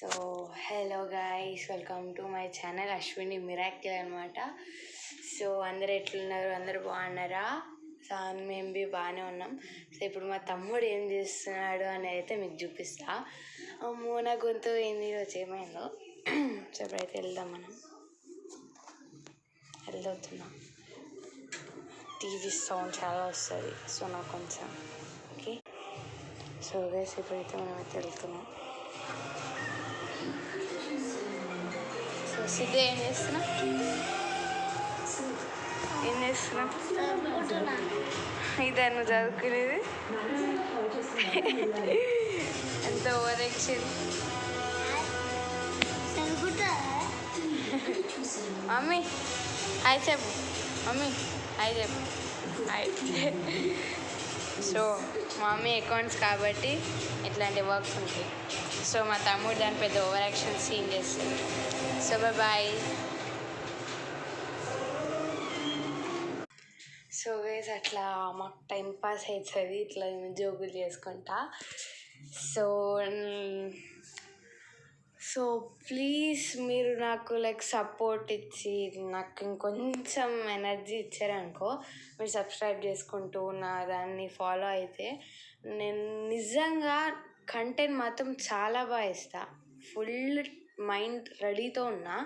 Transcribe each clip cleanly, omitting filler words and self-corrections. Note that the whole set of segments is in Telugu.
So hello guys, welcome to my channel Ashwini miracle అనమాట. సో అందరు ఎట్లున్నారు? అందరు బాగున్నారా? సో మేము బి బాగానే ఉన్నాం. సో ఇప్పుడు మా తమ్ముడు ఏం చేస్తున్నాడు అని అయితే మీకు చూపిస్తా. అమ్మో నా గొంతు ఏంది ఈరోజు ఏమైందో. సో ఇప్పుడైతే వెళ్దాం, మనం వెళ్తున్నాం. టీవీ సౌండ్ చాలా వస్తుంది, సో నాకు కొంచెం ఓకే. సో గైస్ ఇప్పుడైతే మనమైతే వెళ్తున్నాం. సో సిద్ధు ఏం చేస్తున్నా ఇదే నువ్వు చదువుకునేది? ఎంత ఓవర్ యాక్షన్. మమ్మీ హాయ్ చెప్పు, మమ్మీ హాయ్ చెప్పు, హాయ్. సో మమ్మీ అకౌంట్స్ కాబట్టి ఇట్లాంటి వర్క్స్ ఉంటాయి. సో మా తమ్ముడు దాని పెద్ద ఓవర్ యాక్షన్ సీన్ చేస్తుంది. So bye. సో గైస్ అట్లా మాకు టైం పాస్ అవుతుంది ఇట్లా జోకులు చేసుకుంటా. సో సో ప్లీజ్ మీరు నాకు సపోర్ట్ ఇచ్చి నాకు ఇంకొంచెం ఎనర్జీ ఇచ్చారనుకో, మీరు సబ్స్క్రైబ్ చేసుకుంటూ నా దాన్ని ఫాలో అయితే నేను నిజంగా కంటెంట్ మాత్రం చాలా బాగా ఇస్తాను. ఫుల్ మైండ్ రెడీతో ఉన్నా.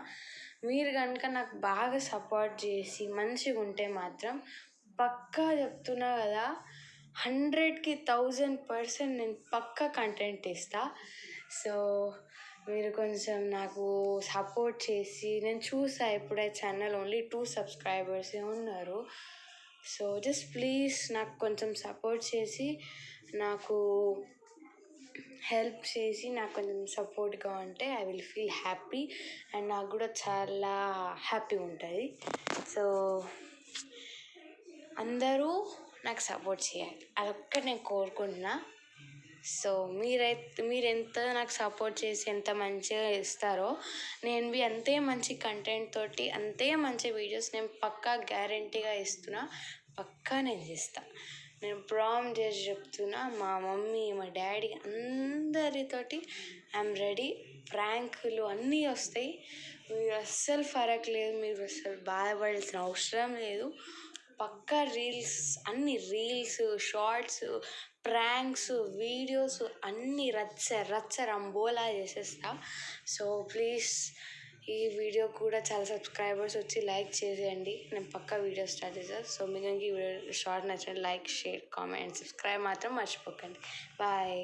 మీరు కనుక నాకు బాగా సపోర్ట్ చేసి మంచిగా ఉంటే మాత్రం పక్కా చెప్తున్నా కదా, 100కి 1000% నేను పక్కా కంటెంట్ ఇస్తాను. సో మీరు కొంచెం నాకు సపోర్ట్ చేసి, నేను చూసా ఇప్పుడే ఛానల్ ఓన్లీ 2 సబ్స్క్రైబర్సే ఉన్నారు. సో జస్ట్ ప్లీజ్ నాకు కొంచెం సపోర్ట్ చేసి, నాకు హెల్ప్ చేసి, నాకు కొంచెం సపోర్ట్గా ఉంటే I will feel happy and నాకు కూడా చాలా హ్యాపీ ఉంటుంది. సో అందరూ నాకు సపోర్ట్ చేయాలి, అదొక్కటి నేను కోరుకుంటున్నా. సో మీరు ఎంత నాకు సపోర్ట్ చేసి ఎంత మంచిగా ఇస్తారో, నేను బి అంతే మంచి కంటెంట్ తోటి అంతే మంచి వీడియోస్ నేను పక్కా గ్యారంటీగా ఇస్తున్నా. పక్కా నేను చేస్తాను. నేను ప్రామిస్ చేసి చెప్తున్నా. మా మమ్మీ, మా డాడీ అందరితోటి ఐఎమ్ రెడీ. ప్రాంకులు అన్నీ వస్తాయి. మీరు అస్సలు ఫరక్ లేదు, మీరు అస్సలు బాధపడాల్సిన అవసరం లేదు. పక్కా అన్ని రీల్స్, షార్ట్స్, ప్రాంక్స్, వీడియోస్ అన్నీ రచ్చ రంబోలా చేసేస్తా. సో ప్లీజ్ ఈ వీడియో కూడా చాలా సబ్స్క్రైబర్స్ వచ్చి లైక్ చేసేయండి. నేను పక్కా వీడియో స్టార్ట్ చేస్తాను. సో మీకు ఈ వీడియో షార్ట్ నచ్చిన లైక్, షేర్, కామెంట్, సబ్స్క్రైబ్ మాత్రం మర్చిపోకండి. బాయ్.